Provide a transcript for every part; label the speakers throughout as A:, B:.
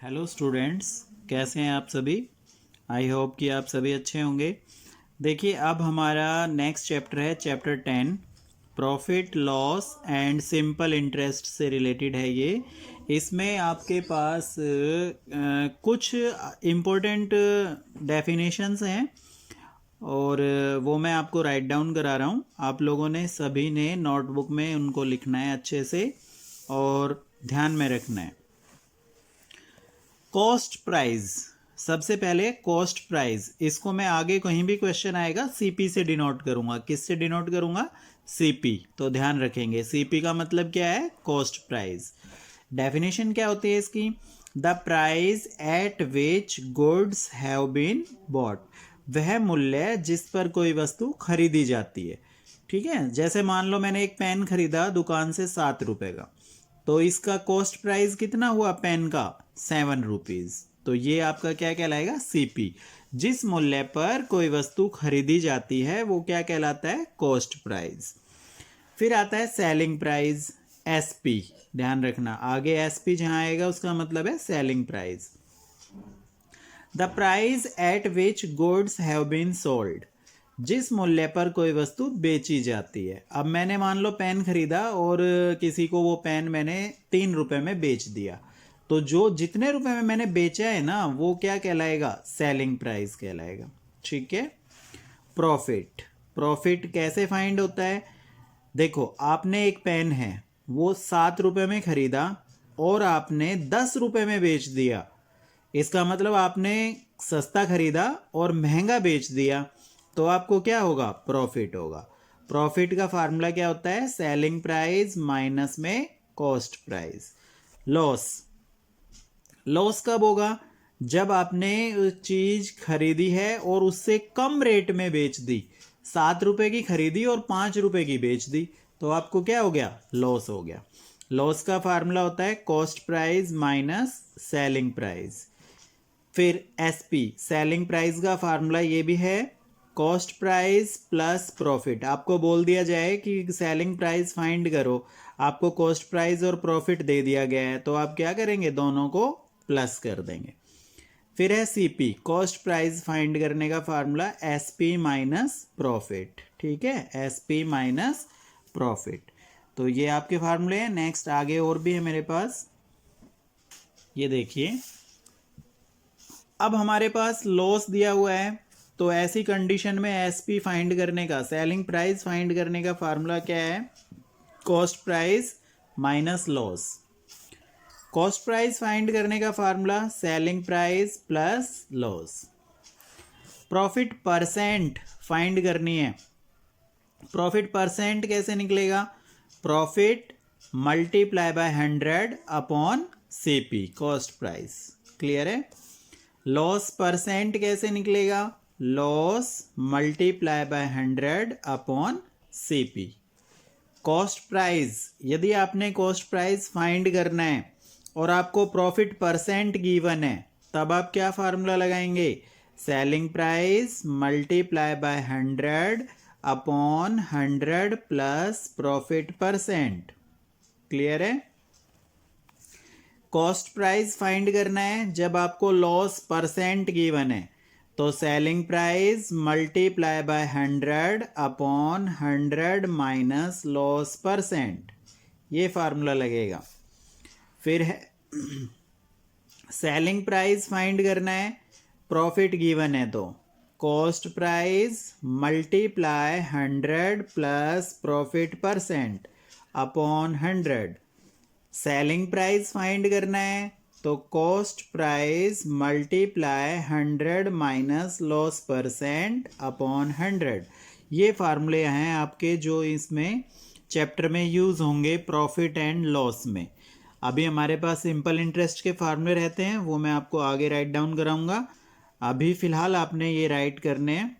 A: Hello students, कैसे हैं आप सभी। आई होप कि आप सभी अच्छे होंगे। देखिए, अब हमारा नेक्स्ट चैप्टर है chapter 10, profit loss and simple interest से रिलेटेड है ये। इसमें आपके पास कुछ इम्पोर्टेंट डेफिनेशंस हैं और वो मैं आपको राइट डाउन करा रहा हूँ। आप लोगों ने सभी ने नोटबुक में उनको लिखना है अच्छे से और ध्यान में रखना है। कॉस्ट प्राइस, सबसे पहले कॉस्ट प्राइस, इसको मैं आगे कहीं भी क्वेश्चन आएगा सीपी से डिनोट करूंगा। किससे डिनोट करूंगा? सीपी। तो ध्यान रखेंगे, सीपी का मतलब क्या है? Cost price. डेफिनेशन क्या होती है इसकी? The price at which goods have been bought, वह मूल्य जिस पर कोई वस्तु खरीदी जाती है। ठीक है, जैसे मान लो मैंने एक पेन खरीदा दुकान से 7 रुपए का, तो इसका कॉस्ट प्राइस कितना हुआ पेन का? 7 रुपीज। तो ये आपका क्या कहलाएगा? सीपी। जिस मूल्य पर कोई वस्तु खरीदी जाती है वो क्या कहलाता है? Cost price. फिर आता है सेलिंग प्राइस, एसपी। ध्यान रखना, आगे एसपी जहां आएगा उसका मतलब है selling price. The price at which goods have been sold, जिस मूल्य पर कोई वस्तु बेची जाती है। अब मैंने मान लो पेन खरीदा और किसी को वो पेन मैंने 3 रुपए में बेच दिया, तो जो जितने रुपए में मैंने बेचा है ना वो क्या कहलाएगा? सेलिंग प्राइस कहलाएगा। ठीक है। प्रॉफिट, प्रॉफिट कैसे फाइंड होता है? देखो, आपने एक पेन है वो 7 रुपए में खरीदा और आपने 10 रुपए में बेच दिया। इसका मतलब आपने सस्ता खरीदा और महंगा बेच दिया, तो आपको क्या होगा? प्रॉफिट होगा। प्रॉफिट का फार्मूला क्या होता है? सेलिंग प्राइस माइनस में कॉस्ट प्राइस। लॉस, लॉस कब होगा? जब आपने चीज खरीदी है और उससे कम रेट में बेच दी। 7 रुपए की खरीदी और 5 रुपए की बेच दी, तो आपको क्या हो गया? लॉस हो गया। लॉस का फार्मूला होता है cost price minus selling price. फिर एसपी, सेलिंग प्राइस का फार्मूला ये भी है कॉस्ट प्राइस प्लस प्रॉफिट। आपको बोल दिया जाए कि सेलिंग प्राइस फाइंड करो, आपको कॉस्ट प्राइस और प्रॉफिट दे दिया गया है, तो आप क्या करेंगे? दोनों को प्लस कर देंगे। फिर है सीपी, कॉस्ट प्राइस फाइंड करने का फार्मूला एसपी माइनस प्रॉफिट। ठीक है, एसपी माइनस प्रॉफिट। तो ये आपके फार्मूले हैं। नेक्स्ट आगे और भी है मेरे पास, ये देखिए। अब हमारे पास लॉस दिया हुआ है, तो ऐसी कंडीशन में एसपी फाइंड करने का, सेलिंग प्राइस फाइंड करने का फार्मूला क्या है? Cost price minus loss. Cost price find करने का formula selling price plus loss. Profit percent find करनी है। प्रॉफिट परसेंट कैसे निकलेगा? Profit multiply by 100 upon CP, cost price. Clear है? लॉस परसेंट कैसे निकलेगा? Loss multiply by 100 upon CP. Cost price, यदि आपने कॉस्ट प्राइस फाइंड करना है और आपको प्रॉफिट परसेंट गिवन है, तब आप क्या फार्मूला लगाएंगे? Selling price multiply by 100 upon 100 plus profit percent. Clear है? कॉस्ट प्राइस फाइंड करना है जब आपको लॉस परसेंट गिवन है, तो selling price multiply by 100 upon 100 minus loss percent, ये फार्मूला लगेगा। फिर है सेलिंग प्राइस फाइंड करना है, प्रॉफिट गिवन है तो cost price multiply 100 plus profit percent upon 100। Selling price find करना है तो cost price multiply 100 minus loss percent upon 100। ये फार्मूले हैं आपके जो इसमें चैप्टर में यूज़ होंगे प्रॉफिट एंड लॉस में। अभी हमारे पास सिंपल इंटरेस्ट के फार्मूले रहते हैं, वो मैं आपको आगे राइट डाउन कराऊंगा। अभी फ़िलहाल आपने ये राइट करने हैं।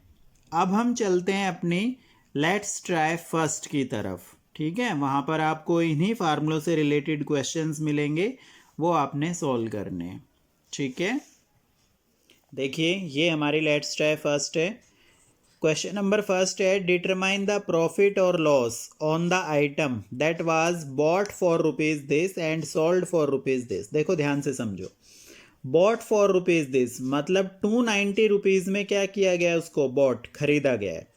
A: अब हम चलते हैं अपनी लेट्स ट्राई फर्स्ट की तरफ। ठीक है, वहाँ पर आपको इन्हीं फार्मूलों से रिलेटेड क्वेश्चंस मिलेंगे, वो आपने सॉल्व करने हैं। ठीक है, देखिए ये हमारी लेट्स ट्राई फर्स्ट है। क्वेश्चन नंबर फर्स्ट है, डिटरमाइन द प्रॉफिट और loss on the item that was bought for rupees this and sold for rupees this. देखो ध्यान से समझो, बॉट फॉर रुपीज दिस, मतलब 290 रुपीज में क्या किया गया है, उसको बॉट खरीदा गया है।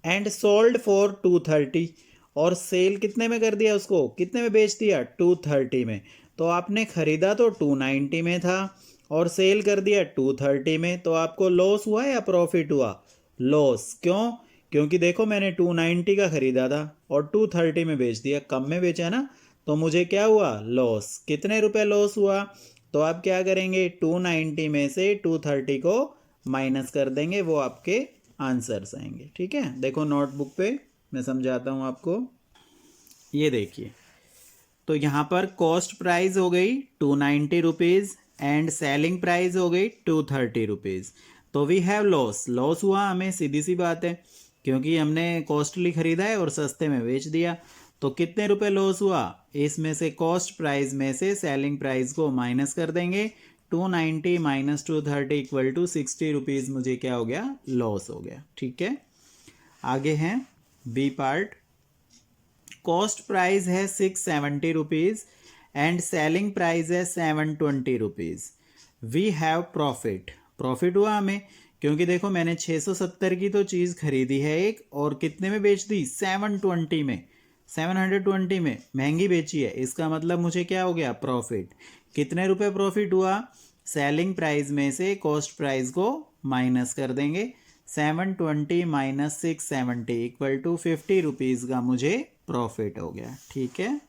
A: एंड सोल्ड फॉर 230, और सेल कितने में कर दिया, उसको कितने में बेच दिया, 230 में। तो आपने खरीदा तो 290 में था और सेल कर दिया 230 में, तो आपको लॉस हुआ या प्रॉफिट हुआ, लॉस। क्यों, क्योंकि देखो मैंने 290 का खरीदा था और 230 में बेच दिया, कम में बेचा ना, तो मुझे क्या हुआ, लॉस। कितने रुपए लॉस हुआ, तो आप क्या करेंगे, 290 में से 230 को माइनस कर देंगे, वो आपके आंसर्स आएंगे। ठीक है, देखो नोटबुक पे मैं समझाता हूँ आपको। ये देखिए, तो यहाँ पर कॉस्ट प्राइस हो गई 290 रुपीज़ एंड सेलिंग प्राइस हो गई 230 रुपीज़। तो वी हैव लॉस, लॉस हुआ हमें, सीधी सी बात है, क्योंकि हमने कॉस्टली खरीदा है और सस्ते में बेच दिया। तो कितने रुपए लॉस हुआ, इसमें से कॉस्ट प्राइस में से सेलिंग प्राइस को माइनस कर देंगे, 290 माइनस 230 इक्वल टू 60 रुपीज़, मुझे क्या हो गया, लॉस हो गया। ठीक है, आगे है बी पार्ट। कॉस्ट प्राइस है 670 रुपीज़ एंड सेलिंग प्राइस है 720 rupees. We have profit, profit हुआ हमें, क्योंकि देखो मैंने 670 की तो चीज़ खरीदी है एक, और कितने में बेच दी, 720 में, 720 में महंगी बेची है, इसका मतलब मुझे क्या हो गया, प्रॉफिट। कितने रुपए प्रॉफिट हुआ, सेलिंग प्राइस में से कॉस्ट प्राइस को माइनस कर देंगे, 720 माइनस 670 इक्वल टू 50 रुपीज़ का मुझे प्रॉफिट हो गया। ठीक है,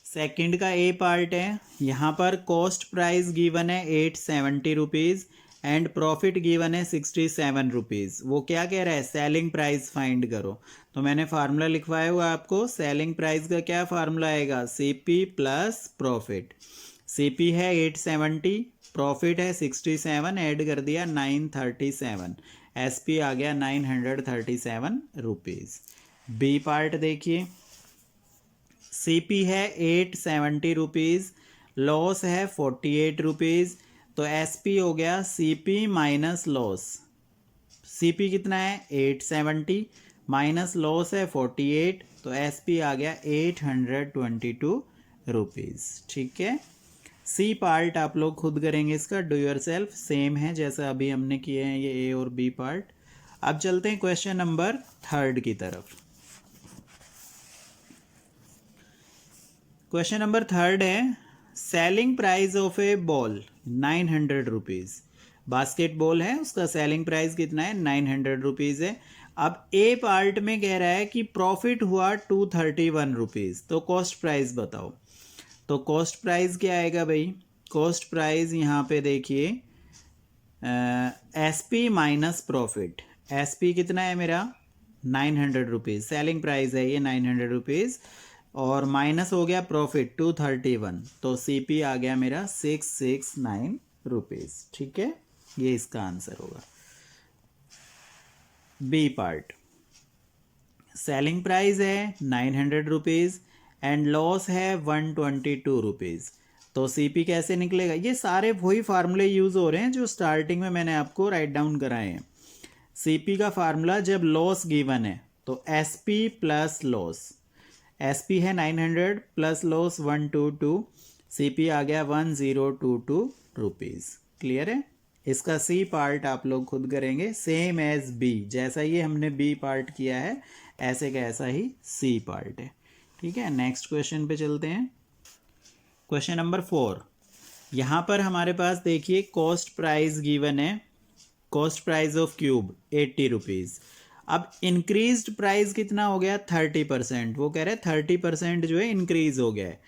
A: सेकंड का ए पार्ट है। यहाँ पर कॉस्ट प्राइस गिवन है 870 रुपीज़ एंड प्रॉफिट गिवन है 67 रुपीज़। वो क्या कह रहा है, सेलिंग प्राइस फाइंड करो। तो मैंने फार्मूला लिखवाया हुआ आपको, सेलिंग प्राइस का क्या फार्मूला आएगा, सीपी प्लस प्रॉफिट। सीपी है 870, प्रॉफिट है 67, ऐड कर दिया 937, एसपी आ गया 937 रुपीज़। बी पार्ट देखिए, सीपी है 870 रुपीज़, लॉस है 48 रुपीज़, तो एसपी हो गया सीपी माइनस लॉस। सीपी कितना है 870 माइनस लॉस है 48, तो एसपी आ गया 822 रुपीज़। ठीक है, सी पार्ट आप लोग खुद करेंगे, इसका डू योर सेल्फ, सेम है जैसा अभी हमने किए हैं ये ए और बी पार्ट। अब चलते हैं क्वेश्चन नंबर 3 की तरफ। क्वेश्चन नंबर 3 है, selling price of A ball 900 rupees. Basketball है, उसका सेलिंग प्राइस कितना है, 900 रुपीज़ है। अब ए पार्ट में कह रहा है कि प्रॉफिट हुआ 231 रुपीज़, तो कॉस्ट प्राइस बताओ। तो कॉस्ट प्राइस क्या आएगा भाई, कॉस्ट प्राइस यहाँ पे देखिए एसपी माइनस प्रॉफिट। एसपी कितना है मेरा 900 रुपीज़, सेलिंग प्राइस है ये 900 रुपीज़, और माइनस हो गया प्रॉफिट 231, तो सीपी आ गया मेरा 669 रुपीज़। ठीक है, ये इसका आंसर होगा। बी पार्ट, सेलिंग प्राइस है 900 रुपीज़ एंड लॉस है 122 रुपीज़, तो सीपी कैसे निकलेगा। ये सारे वही फार्मूले यूज़ हो रहे हैं जो स्टार्टिंग में मैंने आपको राइट डाउन कराए हैं। सीपी का फार्मूला जब लॉस गिवन है तो एसपी प्लस लॉस, एसपी है 900 प्लस लॉस 122, सीपी आ गया 1022 रुपीज़। क्लियर है, इसका सी पार्ट आप लोग खुद करेंगे, सेम एज बी, जैसा ये हमने बी पार्ट किया है ऐसे का ऐसा ही सी पार्ट है। ठीक है, नेक्स्ट क्वेश्चन पे चलते हैं। क्वेश्चन नंबर 4, यहाँ पर हमारे पास देखिए कॉस्ट प्राइस गिवन है, cost price of cube 80 rupees. अब इंक्रीज्ड प्राइस कितना हो गया 30%, वो कह रहे हैं 30% जो है इंक्रीज हो गया है।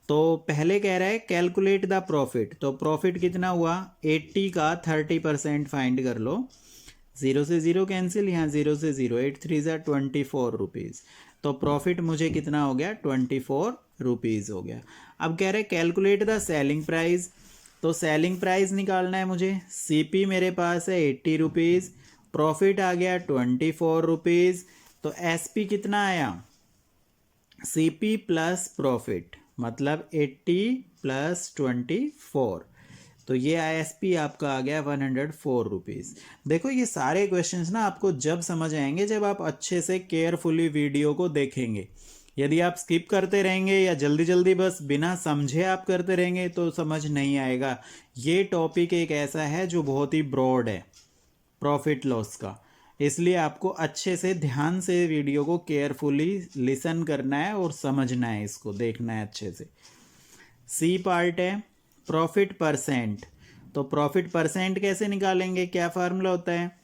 A: तो पहले कह रहा है कैलकुलेट द प्रॉफिट, तो प्रॉफिट कितना हुआ 80 का 30% फाइंड कर लो, 0 से 0 कैंसिल, यहाँ 0 से 0, 8 3 ज़ा 24 रुपीज़, तो प्रॉफिट मुझे कितना हो गया 24 रुपीज़ हो गया। अब कह रहे कैलकुलेट द सेलिंग प्राइस, तो सेलिंग प्राइस निकालना है मुझे। सीपी मेरे पास है 80 रुपीज़, प्रॉफिट आ गया 24 रुपीज़, तो एसपी कितना आया, सीपी प्लस प्रॉफिट मतलब 80 प्लस 24, तो ये आईएसपी आपका आ गया 104 रुपीज़। देखो ये सारे क्वेश्चंस ना आपको जब समझ आएंगे जब आप अच्छे से केयरफुली वीडियो को देखेंगे, यदि आप स्किप करते रहेंगे या जल्दी जल्दी बस बिना समझे आप करते रहेंगे तो समझ नहीं आएगा। ये टॉपिक एक ऐसा है जो बहुत ही ब्रॉड है प्रॉफिट लॉस का, इसलिए आपको अच्छे से ध्यान से वीडियो को केयरफुली लिसन करना है और समझना है, इसको देखना है अच्छे से। सी पार्ट है प्रॉफिट परसेंट। तो प्रॉफिट परसेंट कैसे निकालेंगे, क्या फार्मूला होता है,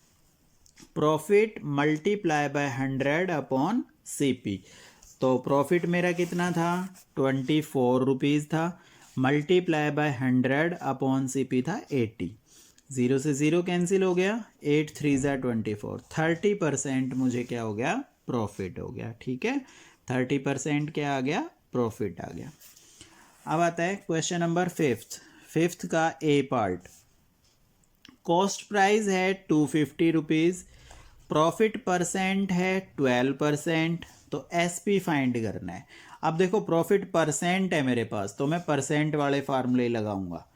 A: profit multiply by 100 upon CP. तो प्रॉफिट मेरा कितना था 24 रुपीज़ था, मल्टीप्लाई बाय 100 अपॉन सीपी था 80। ज़ीरो से ज़ीरो कैंसिल हो गया, 8 3 ज़ा 24, 30% मुझे क्या हो गया, प्रॉफिट हो गया। ठीक है, 30% क्या आ गया, प्रॉफिट आ गया। अब आता है क्वेश्चन नंबर फिफ्थ का ए पार्ट। कॉस्ट प्राइस है 250 रुपीज़, प्रॉफिट परसेंट है 12%, तो एसपी फाइंड करना है। अब देखो प्रॉफिट परसेंट है मेरे पास, तो मैं परसेंट वाले फार्मूले लगाऊंगा।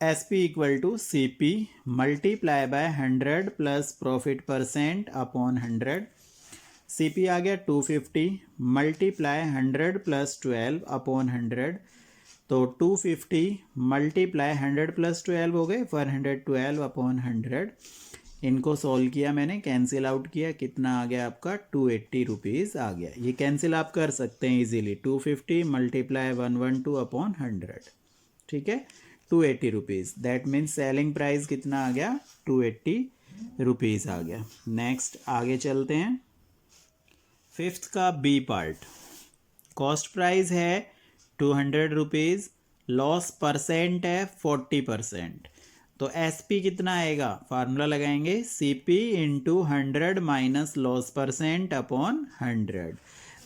A: SP equal to CP multiply by 100 plus profit percent upon 100। CP आ गया 250 मल्टीप्लाई 100 प्लस 12 अपॉन 100। तो 250 मल्टीप्लाई 100 प्लस 12 हो गए 112 अपॉन 100। इनको सॉल्व किया मैंने, कैंसिल आउट किया, कितना आ गया आपका 280 रुपीज़ आ गया। ये कैंसिल आप कर सकते हैं इजीली, 250 मल्टीप्लाई 112 अपॉन 100, ठीक है, 280 rupees. That means selling price कितना आ गया, 280 रुपीज़ आ गया। नेक्स्ट आगे चलते हैं, फिफ्थ का बी पार्ट। कॉस्ट प्राइस है 200 रुपीज़, लॉस परसेंट है 40%। तो एसपी कितना आएगा, फार्मूला लगाएंगे CP into 100 minus loss percent upon 100।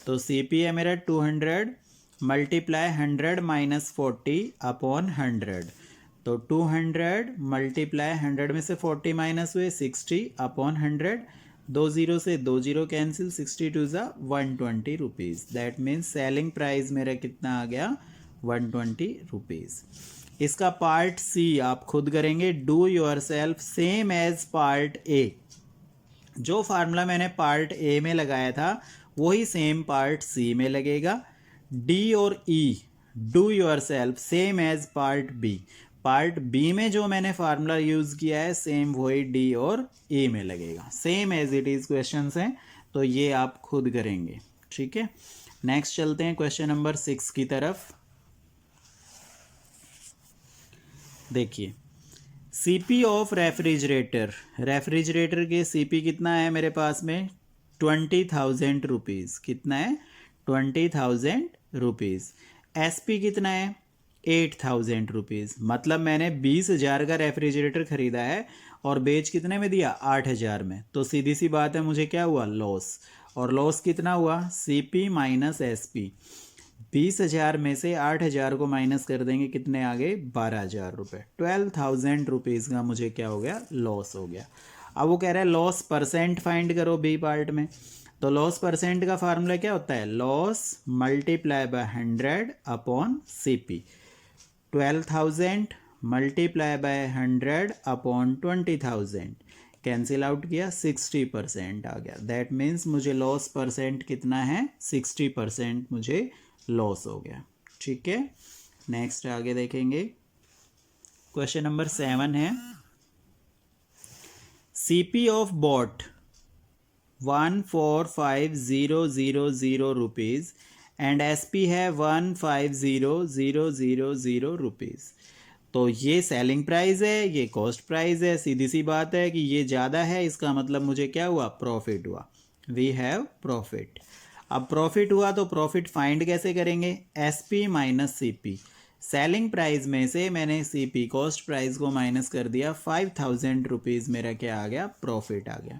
A: तो सीपी है मेरा 200 मल्टीप्लाई 100 माइनस 40 अपॉन 100। तो 200 मल्टीप्लाई 100 में से 40 माइनस हुए 60 अपॉन 100। 2 जीरो से 2 जीरो कैंसिल, 62 ज़ा 120 rupees. That means selling price मेरा कितना आ गया, 120 रुपीज़। इसका पार्ट सी आप खुद करेंगे, do yourself same as part A. जो फार्मूला मैंने पार्ट ए में लगाया था वही सेम पार्ट सी में लगेगा। डी और E do yourself same as part B. Part B में जो मैंने फार्मूला यूज़ किया है सेम वही डी और ए में लगेगा, same as it is questions हैं, तो ये आप खुद करेंगे। ठीक है, नेक्स्ट चलते हैं क्वेश्चन नंबर 6 की तरफ। देखिए सीपी ऑफ रेफ्रिजरेटर, रेफ्रिजरेटर के सीपी कितना है मेरे पास में 20,000 रुपीज़। कितना है 20,000 रुपीज़। एसपी कितना है 8,000 रुपीज़। मतलब मैंने 20,000 का रेफ्रिजरेटर ख़रीदा है और बेच कितने में दिया 8,000 में। तो सीधी सी बात है मुझे क्या हुआ, लॉस। और लॉस कितना हुआ, सीपी माइनस एसपी। 20,000 में से 8,000 को माइनस कर देंगे, कितने आ गए 12,000 रुपये। 12,000 रुपीज़ का मुझे क्या हो गया, लॉस हो गया। अब वो कह रहा है लॉस परसेंट फाइंड करो बी पार्ट में। तो लॉस परसेंट का फार्मूला क्या होता है, loss multiply by 100 upon CP. 12,000 multiply by 100 upon 20,000, cancel out किया 60% आ गया। दैट मीन्स मुझे लॉस परसेंट कितना है 60% मुझे लॉस हो गया। ठीक है, नेक्स्ट आगे देखेंगे, क्वेश्चन नंबर 7 है CP of bought 145,000 rupees and SP है 150,000 रुपीज़। तो ये सेलिंग प्राइस है, ये कॉस्ट प्राइस है। सीधी सी बात है कि ये ज़्यादा है, इसका मतलब मुझे क्या हुआ, प्रॉफिट हुआ। We have profit. अब प्रॉफिट हुआ तो प्रॉफिट फाइंड कैसे करेंगे, SP minus CP. Selling price में से मैंने सीपी कॉस्ट प्राइस को माइनस कर दिया, 5,000 रुपीज़ मेरा क्या आ गया, प्रॉफिट आ गया।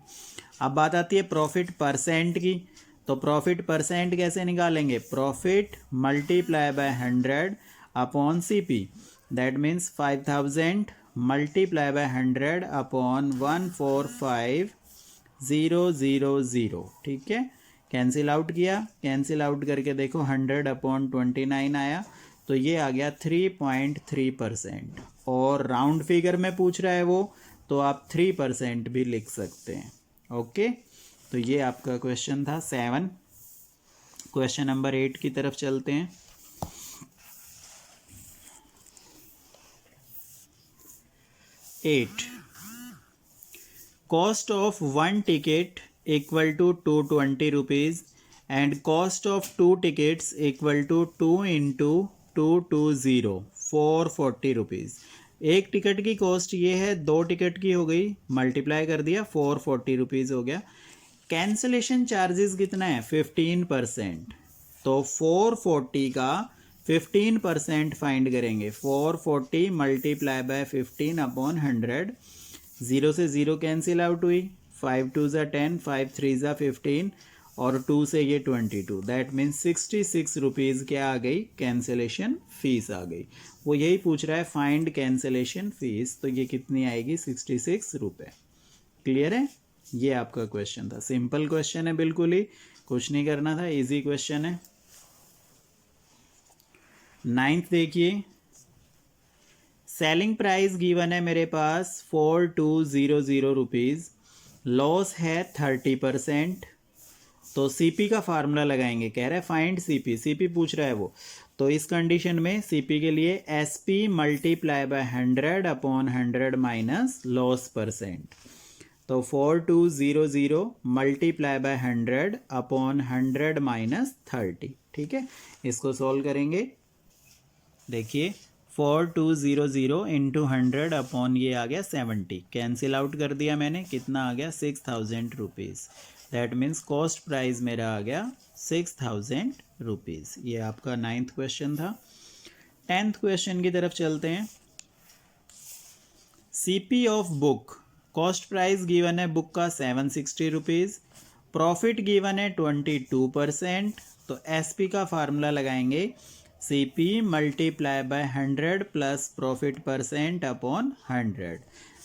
A: अब बात आती है प्रॉफिट परसेंट की। तो प्रॉफिट परसेंट कैसे निकालेंगे, profit multiply by 100 upon CP. That means 5,000 multiply by 100 upon 145,000। ठीक है, कैंसिल आउट किया, कैंसिल आउट करके देखो 100 अपॉन 29 आया, तो ये आ गया 3.3%। और राउंड फिगर में पूछ रहा है वो, तो आप 3% भी लिख सकते हैं। ओके, तो ये आपका क्वेश्चन था 7। क्वेश्चन नंबर 8 की तरफ चलते हैं। 8 cost of one ticket equal to 220 rupees and cost of two tickets equal to 2 into 220 440 rupees। एक टिकट की कॉस्ट ये है, दो टिकट की हो गई, मल्टीप्लाई कर दिया 440 रुपीज़ हो गया। कैंसलेशन चार्जेस कितना है 15%, तो 440 का 15% फाइंड करेंगे। 440 मल्टीप्लाई बाय 15 अपॉन 100, 0 से 0 कैंसिल आउट हुई, 5 2 ज़ा 10, 5 3 ज़ा 15 और 2 से ये 22, दैट मीन्स 66 रुपीज़ क्या आ गई, कैंसिलेशन फीस आ गई। वो यही पूछ रहा है फाइंड कैंसिलेशन फीस, तो ये कितनी आएगी 66 रुपये। क्लियर है, ये आपका क्वेश्चन था। सिंपल क्वेश्चन है, बिल्कुल ही कुछ नहीं करना था, इजी क्वेश्चन है। 9th देखिए, सेलिंग प्राइस गिवन है मेरे पास 4200 रुपीज़, लॉस है 30%, तो सीपी का फार्मूला लगाएंगे। कह रहा है फाइंड सीपी, सीपी पूछ रहा है वो, तो इस कंडीशन में सीपी के लिए SP multiply by 100 upon 100 minus loss percent, तो 4200 मल्टीप्लाई बाय 100 अपॉन 100 माइनस 30। ठीक है, इसको सॉल्व करेंगे। देखिए 4200 इंटू 100 अपॉन ये आ गया 70, कैंसिल आउट कर दिया मैंने, कितना आ गया 6000 rupees. That means cost price मेरा आ गया 6000 रुपीज़। ये आपका 9th क्वेश्चन था। 10th क्वेश्चन की तरफ चलते हैं। CP of book, cost price given है बुक का 760 रुपीज़, प्रॉफिट गिवन है 22%, तो एसपी का फार्मूला लगाएंगे CP multiply by 100 plus profit percent upon 100।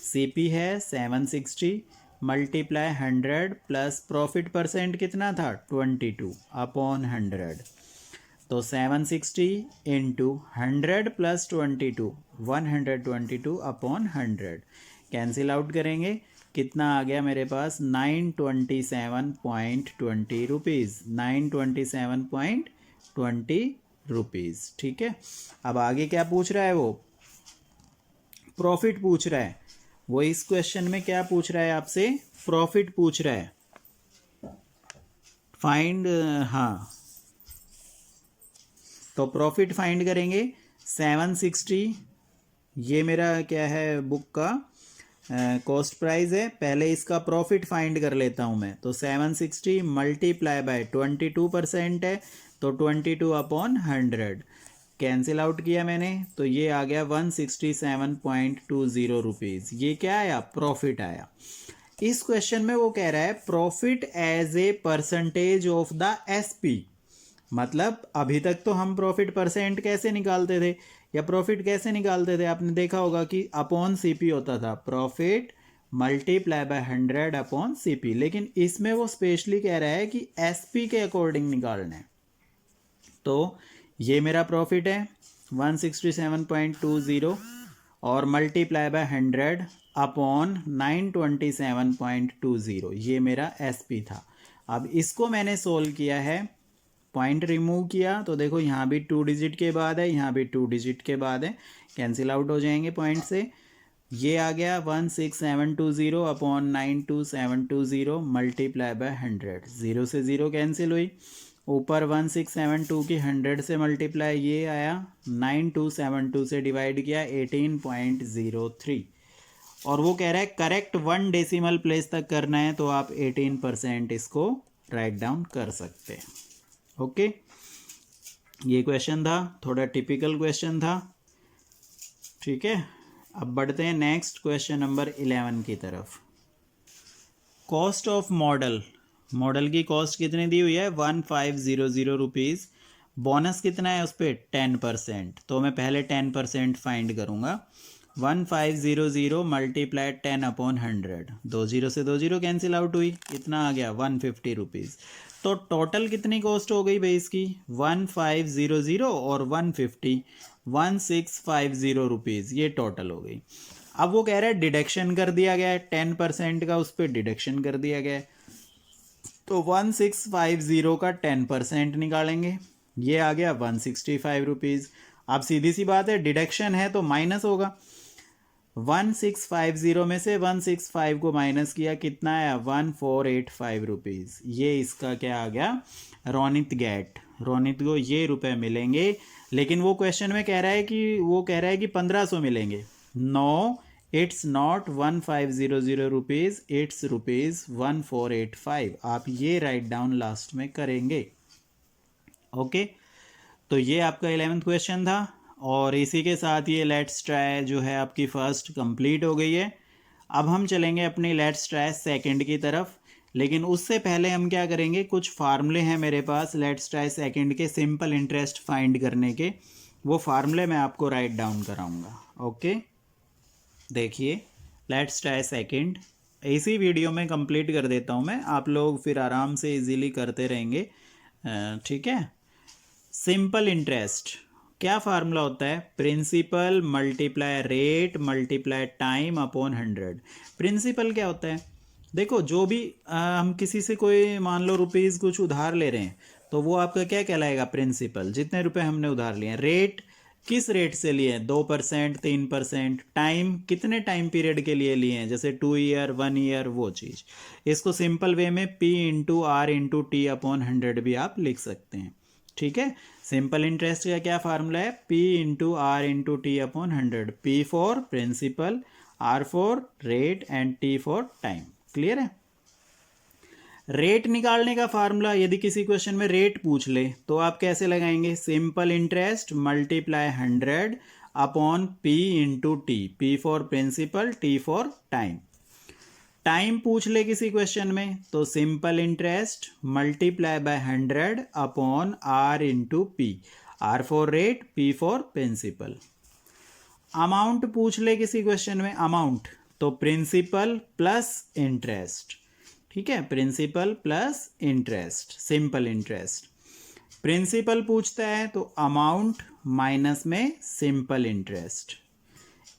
A: CP है 760 मल्टीप्लाई 100 प्लस प्रॉफिट परसेंट कितना था 22 अपॉन 100, तो 760 into 100 plus 22 122 upon 100, cancel out करेंगे, कितना आ गया मेरे पास 927.20 रुपीज़, 927.20 रुपीज़। ठीक है, अब आगे क्या पूछ रहा है वो, प्रॉफिट पूछ रहा है। वो इस क्वेश्चन में क्या पूछ रहा है आपसे, प्रॉफिट पूछ रहा है। फाइंड, हाँ, तो प्रॉफिट फाइंड करेंगे। 760 ये मेरा क्या है बुक का कॉस्ट प्राइस है, पहले इसका प्रॉफिट फाइंड कर लेता हूँ मैं, तो 760 मल्टीप्लाई बाय 22% है, तो 22 अपॉन 100, कैंसिल आउट किया मैंने, तो ये आ गया 167.20 रुपीज़। ये क्या आया, प्रॉफिट आया। इस क्वेश्चन में वो कह रहा है profit as a percentage of the SP, मतलब अभी तक तो हम प्रॉफिट परसेंट कैसे निकालते थे या प्रॉफिट कैसे निकालते थे, आपने देखा होगा कि अपॉन सीपी होता था, profit multiply by 100 upon CP, लेकिन इसमें वो स्पेशली कह रहा है कि एसपी के अकॉर्डिंग निकालना है। तो ये मेरा प्रॉफिट है 167.20 और मल्टीप्लाई बाय 100 अपॉन 927.20, ये मेरा एसपी था। अब इसको मैंने सोल्व किया है, पॉइंट रिमूव किया, तो देखो यहाँ भी 2 डिजिट के बाद है, यहाँ भी 2 डिजिट के बाद है, कैंसिल आउट हो जाएंगे पॉइंट से। ये आ गया 16720 अपॉन 92720 मल्टीप्लाई बाय 100, 0 से 0 कैंसिल हुई, ऊपर 1672 की 100 से मल्टीप्लाई, ये आया 9272 से डिवाइड किया 18.03, और वो कह रहा है करेक्ट 1 डेसिमल प्लेस तक करना है, तो आप 18% इसको राइट डाउन कर सकते हैं। ओके, ये क्वेश्चन था, थोड़ा टिपिकल क्वेश्चन था। ठीक है, अब बढ़ते हैं नेक्स्ट क्वेश्चन नंबर 11 की तरफ। कॉस्ट ऑफ मॉडल, मॉडल की कॉस्ट कितनी दी हुई है 1500 रुपीज़, बोनस कितना है उस पर 10%, तो मैं पहले 10% फाइंड करूँगा। 1500 मल्टीप्लाई 10 अपॉन 100, 2 0 से 2 0 कैंसिल आउट हुई, कितना आ गया 150 रुपीज़। तो टोटल कितनी कॉस्ट हो गई भाई इसकी 1500 और 150, 1650 रुपीज़, ये टोटल हो गई। अब वो कह रहा है डिडक्शन कर दिया गया है 10% का, उस पर डिडक्शन कर दिया गया है, तो 1650 का 10% निकालेंगे, ये आ गया 165 रुपीज़। अब सीधी सी बात है, डिडक्शन है तो माइनस होगा। 1650 में से 165 को माइनस किया, कितना आया 1485 रुपीज़। ये इसका क्या आ गया, रोनित गेट। रोनित को ये रुपए मिलेंगे, लेकिन वो क्वेश्चन में कह रहा है कि 1500 मिलेंगे। No, it's not 1500 rupees, it's rupees 1485। आप ये राइट डाउन लास्ट में करेंगे। ओके, तो ये आपका 11th क्वेश्चन था, और इसी के साथ ये लेट्स ट्राई जो है आपकी फर्स्ट कंप्लीट हो गई है। अब हम चलेंगे अपनी लेट्स ट्राई सेकंड की तरफ, लेकिन उससे पहले हम क्या करेंगे, कुछ फार्मूले हैं मेरे पास लेट्स ट्राई सेकंड के सिंपल इंटरेस्ट फाइंड करने के, वो फार्मूले मैं आपको राइट डाउन कराऊंगा। ओके, देखिए लेट्स ट्राई सेकंड इसी वीडियो में कंप्लीट कर देता हूँ मैं, आप लोग फिर आराम से इजीली करते रहेंगे। ठीक है, सिंपल इंटरेस्ट क्या फार्मूला होता है, principal multiply rate multiply time upon 100। Principal क्या होता है, देखो जो भी हम किसी से कोई मान लो रुपीज़ कुछ उधार ले रहे हैं, तो वो आपका क्या कहलाएगा, प्रिंसिपल। जितने रुपए हमने उधार लिए हैं, रेट किस रेट से लिए हैं, 2%, 3%, टाइम कितने टाइम पीरियड के लिए लिए हैं, जैसे 2 ईयर, 1 ईयर, वो चीज़। इसको सिंपल वे में P into R into T upon 100 भी आप लिख सकते हैं। ठीक है, सिंपल इंटरेस्ट का क्या फार्मूला है, P into R into T upon 100। P for principal, R for rate and T for time. Clear है। रेट निकालने का फार्मूला, यदि किसी क्वेश्चन में रेट पूछ ले तो आप कैसे लगाएंगे, simple interest multiply 100 upon P into T. P for principal, T for time. Time पूछ ले किसी क्वेश्चन में तो simple interest multiply by 100 upon R into P. R for rate, P for principal. Amount पूछ ले किसी क्वेश्चन में, amount तो प्रिंसिपल प्लस इंटरेस्ट। ठीक है, principal plus interest, simple interest. Principal पूछता है तो अमाउंट माइनस में सिंपल इंटरेस्ट।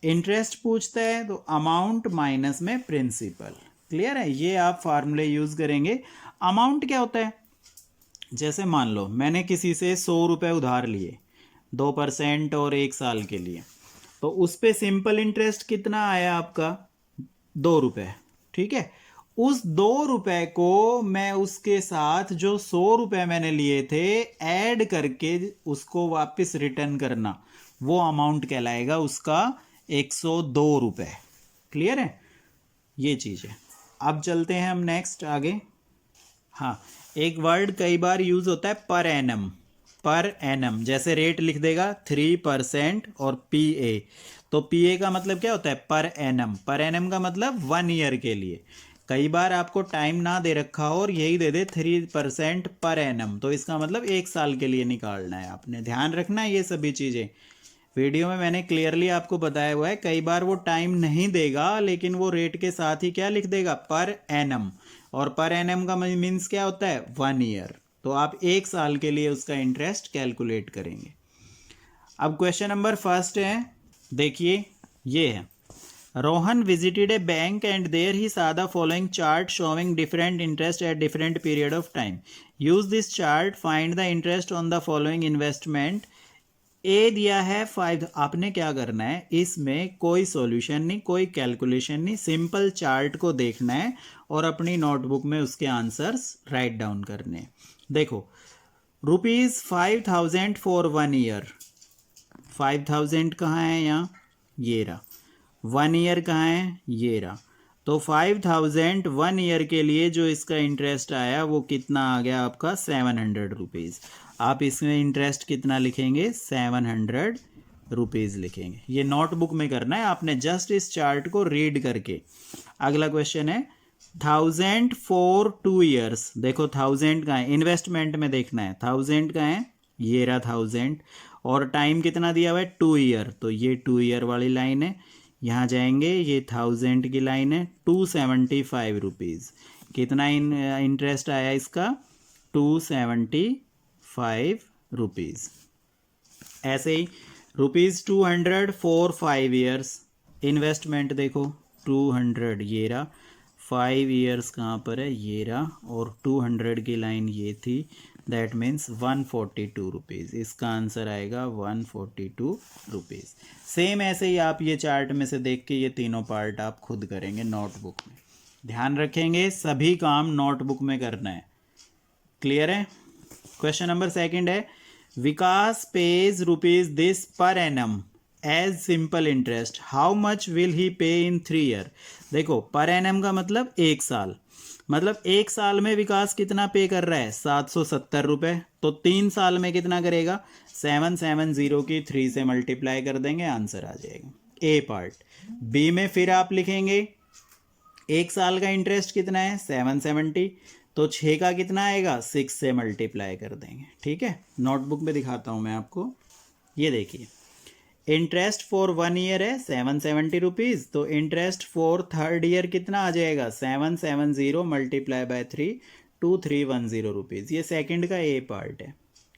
A: इंटरेस्ट पूछता है तो अमाउंट माइनस में प्रिंसिपल। क्लियर है, ये आप फार्मूले यूज करेंगे। अमाउंट क्या होता है, जैसे मान लो मैंने किसी से 100 रुपये उधार लिए 2% और 1 साल के लिए, तो उस पे सिंपल इंटरेस्ट कितना आया आपका, 2 रुपये। ठीक है, उस 2 रुपये को मैं उसके साथ जो 100 रुपये मैंने लिए थे ऐड करके उसको वापस रिटर्न करना, वो अमाउंट कहलाएगा उसका 102 रुपये। क्लियर है, ये चीज़ है। अब चलते हैं हम नेक्स्ट आगे। हाँ, एक वर्ड कई बार यूज होता है पर एनम। पर एनम जैसे रेट लिख देगा 3% और PA, तो PA का मतलब क्या होता है, पर एनम। पर एनम का मतलब 1 ईयर के लिए। कई बार आपको टाइम ना दे रखा हो और यही दे दे 3% पर एनम, तो इसका मतलब 1 साल के लिए निकालना है। आपने ध्यान रखना है ये सभी चीज़ें, वीडियो में मैंने क्लियरली आपको बताया हुआ है। कई बार वो टाइम नहीं देगा लेकिन वो रेट के साथ ही क्या लिख देगा, पर एनम। और पर एनम का मीन्स क्या होता है, 1 ईयर। तो आप 1 साल के लिए उसका इंटरेस्ट कैलकुलेट करेंगे। अब क्वेश्चन नंबर फर्स्ट है, देखिए ये है, Rohan visited a bank and there he saw the following chart showing different interest at different period of time. Use this chart, find the interest on the following investment. ए दिया है 5। आपने क्या करना है, इसमें कोई सॉल्यूशन नहीं, कोई कैलकुलेशन नहीं, सिंपल चार्ट को देखना है और अपनी नोटबुक में उसके आंसर्स राइट डाउन करने हैं। देखो, ₹5000 फॉर 1 ईयर, 5000 कहाँ है, यहाँ ये रहा। 1 ईयर कहाँ है, ये रहा। तो 5000 1 ईयर के लिए जो इसका इंटरेस्ट आया वो कितना आ गया आपका, 700 रुपीज़। आप इसमें इंटरेस्ट कितना लिखेंगे, 700 रुपीज़ लिखेंगे। ये नोटबुक में करना है आपने, जस्ट इस चार्ट को रीड करके। अगला क्वेश्चन है 1000 फॉर 2 ईयर्स। देखो 1000 कहाँ है, इन्वेस्टमेंट में देखना है, 1000 कहाँ है, ये रहा 1000। और टाइम कितना दिया हुआ है, 2 ईयर, तो ये 2 ईयर वाली लाइन है। यहाँ जाएंगे, ये 1000 की लाइन है, 275 रुपीज़। कितना इंटरेस्ट आया इसका, 275 रुपीज़। ऐसे ही ₹200 फॉर 5 ईयर्स। इन्वेस्टमेंट देखो 200, ये रहा 5 ईयर्स कहाँ पर है, ये रहा, और 200 की लाइन ये थी, दैट मीन्स 142 रुपीज़। इसका आंसर आएगा 142 रुपीज़। सेम ऐसे ही आप ये चार्ट में से देख के ये तीनों पार्ट आप खुद करेंगे नोटबुक में। ध्यान रखेंगे सभी काम नोटबुक में करना है। क्लियर है? क्वेश्चन नंबर सेकंड है, विकास पेज रुपीज दिस पर annum as simple interest, how much will he pay in 3 year. देखो पर एनम का मतलब एक साल, मतलब एक साल में विकास कितना पे कर रहा है, 770 रुपये। तो 3 साल में कितना करेगा, 770 की 3 से मल्टीप्लाई कर देंगे, आंसर आ जाएगा। ए पार्ट। बी में फिर आप लिखेंगे एक साल का इंटरेस्ट कितना है 770, तो 6 का कितना आएगा 6 से मल्टीप्लाई कर देंगे। ठीक है, नोटबुक में दिखाता हूँ मैं आपको। ये देखिए, इंटरेस्ट फॉर 1 ईयर है 770 रुपीज़, तो इंटरेस्ट फॉर 3rd ईयर कितना आ जाएगा 770 मल्टीप्लाई बाय 3, 2310 रुपीज़। ये सेकंड का ए पार्ट है।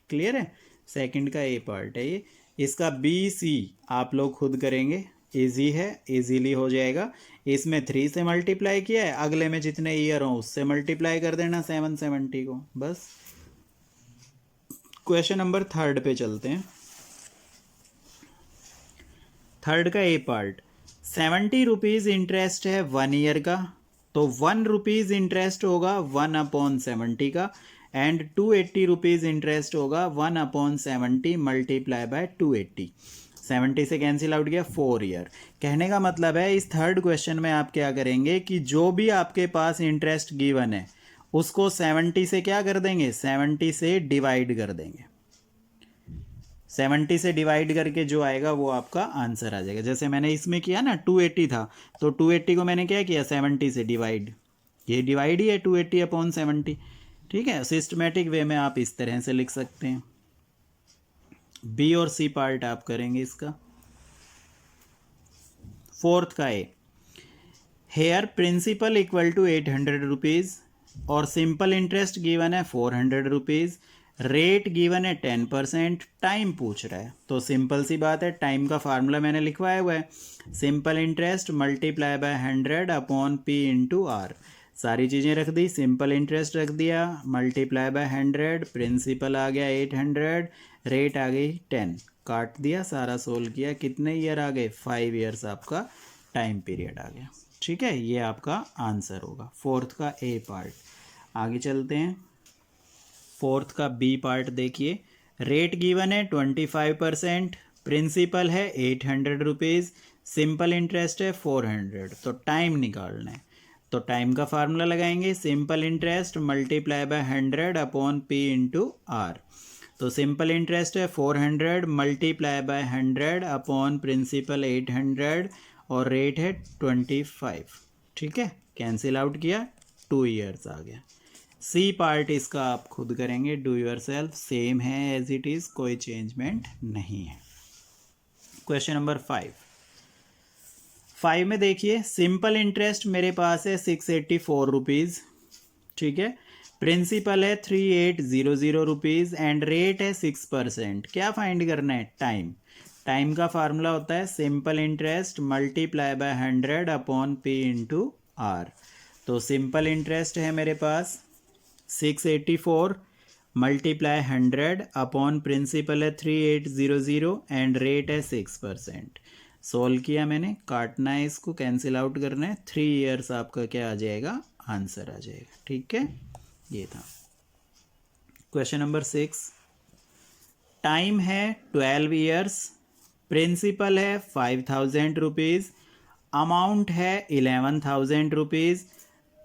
A: क्लियर है? सेकंड का ए पार्ट है ये। इसका बी सी आप लोग खुद करेंगे, इजी है, इजीली हो जाएगा। इसमें 3 से मल्टीप्लाई किया है, अगले में जितने ईयर हों उससे मल्टीप्लाई कर देना 770 को, बस। क्वेश्चन नंबर 3 पे चलते हैं। 3rd का ए पार्ट, 70 रुपीज़ इंटरेस्ट है 1 ईयर का, तो 1 रुपीज़ इंटरेस्ट होगा 1/70 का, एंड 280 रुपीज़ इंटरेस्ट होगा 1/70 मल्टीप्लाई बाय 280। 70 से कैंसिल आउट किया, 4 ईयर। कहने का मतलब है इस 3rd क्वेश्चन में आप क्या करेंगे कि जो भी आपके पास इंटरेस्ट गिवन है उसको 70 से क्या कर देंगे, 70 से डिवाइड कर देंगे। 70 से डिवाइड करके जो आएगा वो आपका आंसर आ जाएगा। जैसे मैंने इसमें किया ना, 280 था, तो 280 को मैंने क्या किया 70 से डिवाइड, ये डिवाइड ही है 280/70। ठीक है, सिस्टमेटिक वे में आप इस तरह से लिख सकते हैं। बी और सी पार्ट आप करेंगे इसका। 4th का A, here principal equal to 800 rupees और सिंपल इंटरेस्ट गिवन है 400 रुपीज़, रेट गिवन है 10%, टाइम पूछ रहा है। तो सिंपल सी बात है, टाइम का फार्मूला मैंने लिखवाया हुआ है, simple interest multiply bye 100/P/R। सारी चीज़ें रख दी, सिंपल इंटरेस्ट रख दिया, मल्टीप्लाई बाय 100, प्रिंसिपल आ गया 800, रेट आ गई 10, काट दिया, सारा सोल्व किया, कितने ईयर आ गए 5 ईयर्स आपका टाइम पीरियड आ गया। ठीक है, ये आपका आंसर होगा 4th का ए पार्ट। आगे चलते हैं, 4th का बी पार्ट देखिए, रेट गिवन है 25%, प्रिंसिपल है 800 रुपीज़, सिंपल इंटरेस्ट है 400, तो टाइम निकालना है। तो टाइम का फार्मूला लगाएंगे, simple interest multiply bye 100/P/R। तो सिंपल इंटरेस्ट है 400 मल्टीप्लाई बाय 100 प्रिंसिपल 800 और रेट है 25। ठीक है, कैंसिल आउट किया, 2 ईयर्स आ गया। सी पार्ट इसका आप खुद करेंगे, डू योर सेल्फ, सेम है एज इट इज़, कोई चेंजमेंट नहीं है। क्वेश्चन नंबर 5 में देखिए, सिंपल इंटरेस्ट मेरे पास है 684 रुपीज़। ठीक है, प्रिंसिपल है 3800 रुपीज़ एंड रेट है 6%। क्या फाइंड करना है, टाइम। टाइम का फार्मूला होता है simple interest multiply bye 100/P/R। तो सिंपल इंटरेस्ट है मेरे पास 684 मल्टीप्लाई 100 प्रिंसिपल है 3800 एंड रेट है 6%। सोल्व किया मैंने, काटना है इसको, कैंसिल आउट करना है, 3 ईयर्स आपका क्या आ जाएगा, आंसर आ जाएगा। ठीक है, ये था क्वेश्चन नंबर 6। टाइम है 12 ईयर्स, प्रिंसिपल है 5000 रुपीज़, अमाउंट है 11,000 रुपीज़।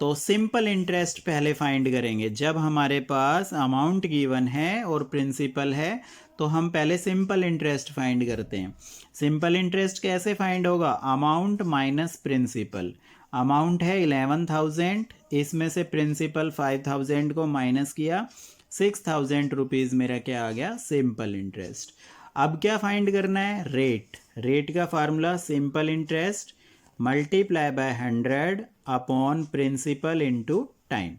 A: तो सिंपल इंटरेस्ट पहले फाइंड करेंगे। जब हमारे पास अमाउंट गिवन है और प्रिंसिपल है तो हम पहले सिंपल इंटरेस्ट फाइंड करते हैं। सिंपल इंटरेस्ट कैसे फाइंड होगा, अमाउंट माइनस प्रिंसिपल। अमाउंट है 11,000, इसमें से प्रिंसिपल 5,000 को माइनस किया, 6,000 रुपीज़ मेरा क्या आ गया, सिंपल इंटरेस्ट। अब क्या फाइंड करना है, रेट। रेट का formula simple interest multiply by 100 principal into time.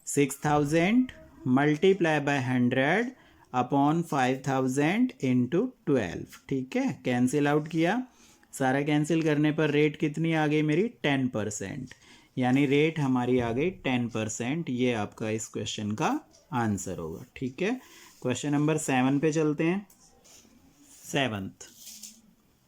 A: 6,000 multiply by 100/5000 into 12। ठीक है, कैंसिल आउट किया, सारा कैंसिल करने पर रेट कितनी आ गई मेरी, 10%। यानी रेट हमारी आ गई 10%। ये आपका इस क्वेश्चन का आंसर होगा। ठीक है, क्वेश्चन नंबर 7 पे चलते हैं। 7th,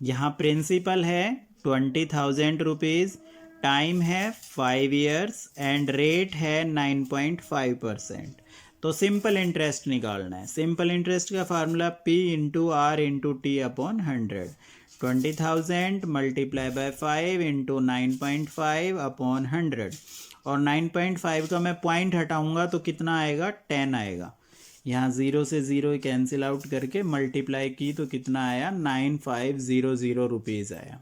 A: यहाँ प्रिंसिपल है 20,000 रुपीज़, टाइम है 5 ईयर्स एंड रेट है 9.5%। तो सिंपल इंटरेस्ट निकालना है। सिंपल इंटरेस्ट का formula P into R into T upon 100। 20,000 multiply by 5 into 9.5 upon 100, और 9.5 का मैं पॉइंट हटाऊंगा तो कितना आएगा, 10 आएगा। यहाँ 0 से 0 कैंसिल आउट करके मल्टीप्लाई की तो कितना आया, 9500 रुपीज़ आया।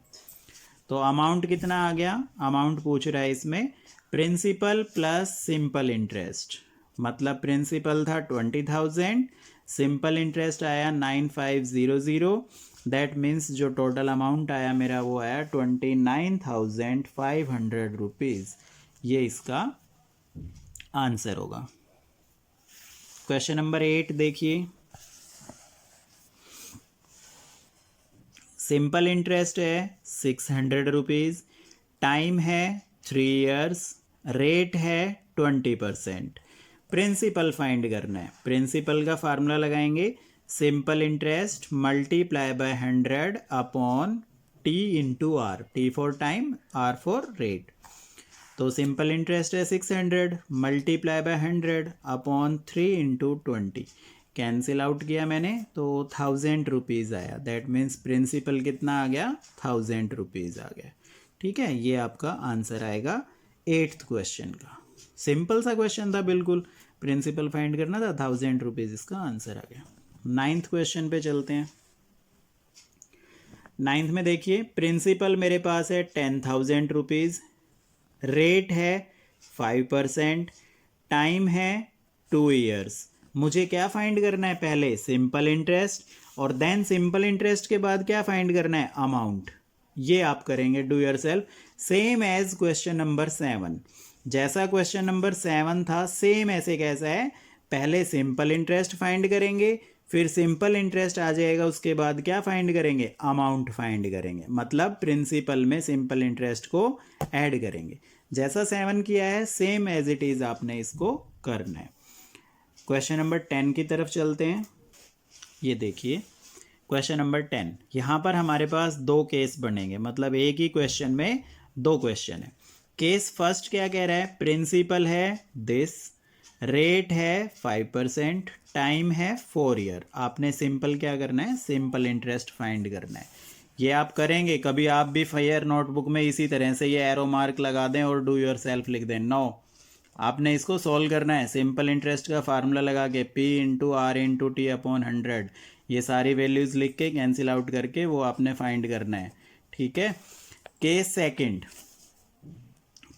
A: तो अमाउंट कितना आ गया, अमाउंट पूछ रहा है इसमें प्रिंसिपल प्लस सिंपल इंटरेस्ट, मतलब प्रिंसिपल था 20,000, सिंपल इंटरेस्ट आया 9500। दैट मीन्स जो टोटल अमाउंट आया मेरा वो आया 29,500 रुपीज़। ये इसका आंसर होगा। क्वेश्चन नंबर 8 देखिए। सिंपल इंटरेस्ट है 600 रुपीज़, टाइम है 3 ईयर्स, रेट है 20%। प्रिंसिपल फाइंड करना है। प्रिंसिपल का फार्मूला लगाएंगे, simple interest multiply by 100 upon T into R, T for time, R for rate. तो सिंपल इंटरेस्ट है 600 multiply by 100 upon 3 into 20, cancel out किया मैंने तो 1000 रुपीज़ आया। दैट मीन्स प्रिंसिपल कितना आ गया, 1000 रुपीज़ आ गया। ठीक है, ये आपका आंसर आएगा 8th क्वेश्चन का। सिंपल सा क्वेश्चन था बिल्कुल, प्रिंसिपल फाइंड करना था, 1000 रुपीज़ इसका आंसर आ गया। 9th क्वेश्चन पे चलते हैं। 9th में देखिए, प्रिंसिपल मेरे पास है 10,000 रुपीज़, रेट है 5%, टाइम है 2 ईयर्स। मुझे क्या फाइंड करना है, पहले सिंपल इंटरेस्ट और देन सिंपल इंटरेस्ट के बाद क्या फाइंड करना है, अमाउंट। ये आप करेंगे do yourself, same as question number 7। जैसा क्वेश्चन नंबर 7 था सेम ऐसे कैसा है, पहले सिंपल इंटरेस्ट फाइंड करेंगे, फिर सिंपल इंटरेस्ट आ जाएगा, उसके बाद क्या फाइंड करेंगे, अमाउंट फाइंड करेंगे, मतलब प्रिंसिपल में सिंपल इंटरेस्ट को ऐड करेंगे। जैसा 7 किया है सेम एज इट इज़ आपने इसको करना है। क्वेश्चन नंबर 10 की तरफ चलते हैं। ये देखिए क्वेश्चन नंबर 10, यहाँ पर हमारे पास 2 केस बनेंगे, मतलब एक ही क्वेश्चन में 2 क्वेश्चन है। केस फर्स्ट क्या कह रहा है, प्रिंसिपल है दिस, रेट है 5%, टाइम है 4 ईयर। आपने सिंपल क्या करना है, सिंपल इंटरेस्ट फाइंड करना है। ये आप करेंगे, कभी आप भी फायर नोटबुक में इसी तरह से ये एरो मार्क लगा दें और डू योर सेल्फ लिख दें, नो, आपने इसको सॉल्व करना है। सिंपल इंटरेस्ट का फार्मूला लगा के P into R into T upon 100, ये सारी वैल्यूज़ लिख के कैंसिल आउट करके वो आपने फाइंड करना है। ठीक है, केस सेकंड,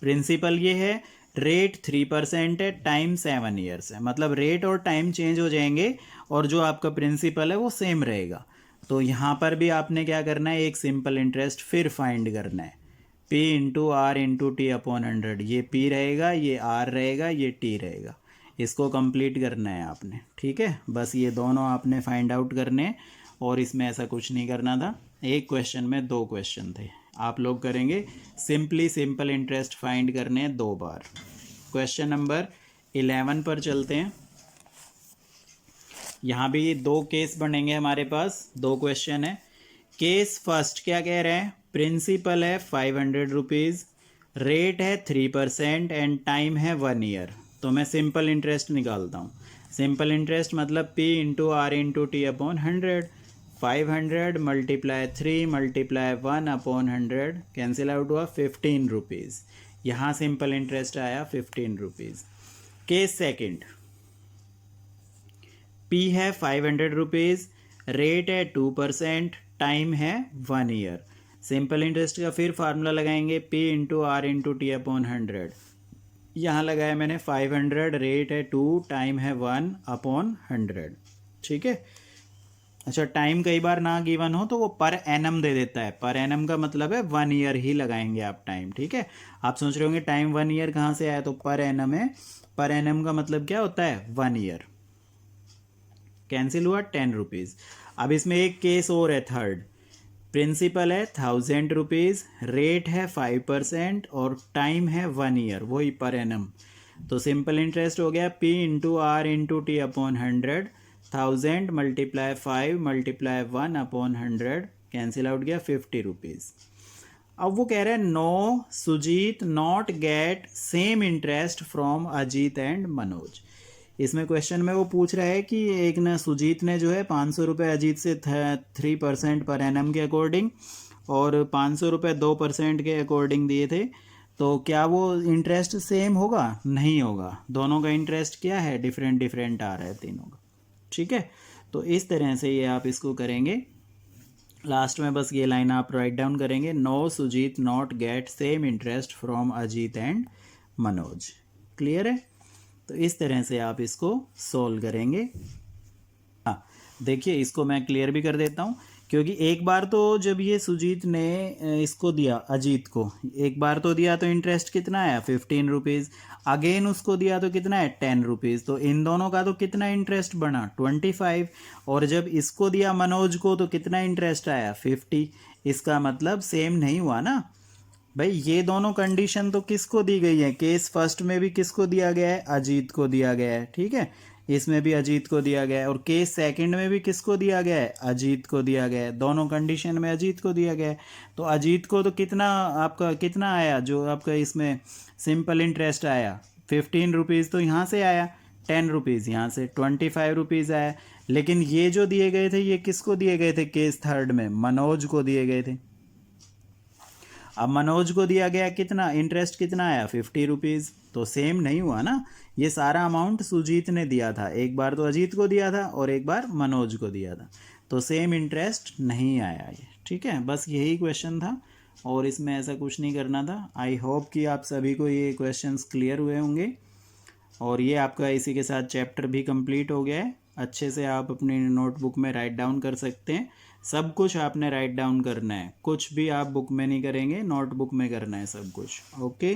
A: प्रिंसिपल ये है, रेट 3% है, टाइम 7 ईयर्स है, मतलब रेट और टाइम चेंज हो जाएंगे और जो आपका प्रिंसिपल है वो सेम रहेगा। तो यहाँ पर भी आपने क्या करना है, एक सिंपल इंटरेस्ट फिर फाइंड करना है, P into R into T upon 100। ये P रहेगा, ये R रहेगा, ये T रहेगा, इसको कंप्लीट करना है आपने। ठीक है, बस ये दोनों आपने फाइंड आउट करने हैं और इसमें ऐसा कुछ नहीं करना था। एक क्वेश्चन में 2 क्वेश्चन थे, आप लोग करेंगे सिंपली सिंपल इंटरेस्ट फाइंड करने हैं 2 बार। क्वेश्चन नंबर 11 पर चलते हैं। यहाँ भी 2 केस बनेंगे हमारे पास, 2 क्वेश्चन है। केस फर्स्ट क्या कह रहे हैं, प्रिंसिपल है 500 रुपीज़, रेट है 3% एंड टाइम है 1 ईयर। तो मैं सिंपल इंटरेस्ट निकालता हूँ। सिंपल इंटरेस्ट मतलब P into R into T upon 100, 500 multiply 3 multiply 1 upon 100, cancel out हुआ 15 रुपीज़। यहाँ सिंपल इंटरेस्ट आया 15 रुपीज़। केस सेकंड, P है 500 रुपीज़, रेट है 2%, टाइम है 1 ईयर। सिंपल इंटरेस्ट का फिर फार्मूला लगाएंगे, P into R into T upon 100। यहाँ लगाया मैंने 500, रेट है 2, टाइम है 1 अपॉन 100। ठीक है, अच्छा टाइम कई बार ना गिवन हो तो वो पर एनम दे देता है, पर एनम का मतलब है 1 ईयर ही लगाएंगे आप टाइम। ठीक है, आप सोच रहे होंगे टाइम 1 ईयर कहाँ से आया, तो पर एनम है, पर एनम का मतलब क्या होता है, 1 ईयर। कैंसिल हुआ 10 रुपीज़। अब इसमें एक केस और है थर्ड, प्रिंसिपल है 1000 रुपीज़, रेट है 5% और टाइम है 1 ईयर, वही पर एनम। तो सिंपल इंटरेस्ट हो गया P into R into T upon 100, 1000 multiply 5 multiply 1 upon 100, cancel out गया 50 रुपीज़। अब वो कह रहे हैं no Sujit not get same interest from Ajit and Manoj. इसमें क्वेश्चन में वो पूछ रहा है कि एक ना सुजीत ने जो है 500 रुपये अजीत से 3% पर एनम के अकॉर्डिंग और 500 रुपये 2% के अकॉर्डिंग दिए थे, तो क्या वो इंटरेस्ट सेम होगा? नहीं होगा, दोनों का इंटरेस्ट क्या है, डिफरेंट डिफरेंट आ रहा है तीनों का। ठीक है, तो इस तरह से ये आप इसको करेंगे। लास्ट में बस ये लाइन आप राइट डाउन करेंगे, no Sujit not get same interest from Ajit and Manoj. Clear है? तो इस तरह से आप इसको सोल्व करेंगे। हाँ, देखिए इसको मैं क्लियर भी कर देता हूँ, क्योंकि एक बार तो जब ये सुजीत ने इसको दिया अजीत को, एक बार तो दिया तो इंटरेस्ट कितना आया 15 रुपीज़, अगेन उसको दिया तो कितना है 10 रुपीज़, तो इन दोनों का तो कितना इंटरेस्ट बना 25, और जब इसको दिया मनोज को तो कितना इंटरेस्ट आया 50। इसका मतलब सेम नहीं हुआ ना भाई। ये दोनों कंडीशन तो किसको दी गई है, केस फर्स्ट में भी किसको दिया गया है, अजीत को दिया गया है, ठीक है, इसमें भी अजीत को दिया गया है, और केस सेकंड में भी किसको दिया गया है, अजीत को दिया गया है, दोनों कंडीशन में अजीत को दिया गया है। तो अजीत को तो कितना आपका कितना आया, जो आपका इसमें सिंपल इंटरेस्ट आया 15 रुपीज़, तो यहाँ से आया 10 रुपीज़, यहाँ से 25 रुपीज़ आया। लेकिन ये जो दिए गए थे ये किसको दिए गए थे, केस थर्ड में मनोज को दिए गए थे। अब मनोज को दिया गया कितना इंटरेस्ट, कितना आया 50 रुपीज़, तो सेम नहीं हुआ ना। ये सारा अमाउंट सुजीत ने दिया था, एक बार तो अजीत को दिया था और एक बार मनोज को दिया था, तो सेम इंटरेस्ट नहीं आया ये। ठीक है, बस यही क्वेश्चन था और इसमें ऐसा कुछ नहीं करना था। आई होप कि आप सभी को ये क्वेश्चंस क्लियर हुए होंगे, और ये आपका इसी के साथ चैप्टर भी कंप्लीट हो गया है। अच्छे से आप अपनी नोटबुक में राइट डाउन कर सकते हैं, सब कुछ आपने राइट डाउन करना है, कुछ भी आप बुक में नहीं करेंगे, नोटबुक में करना है सब कुछ। ओके।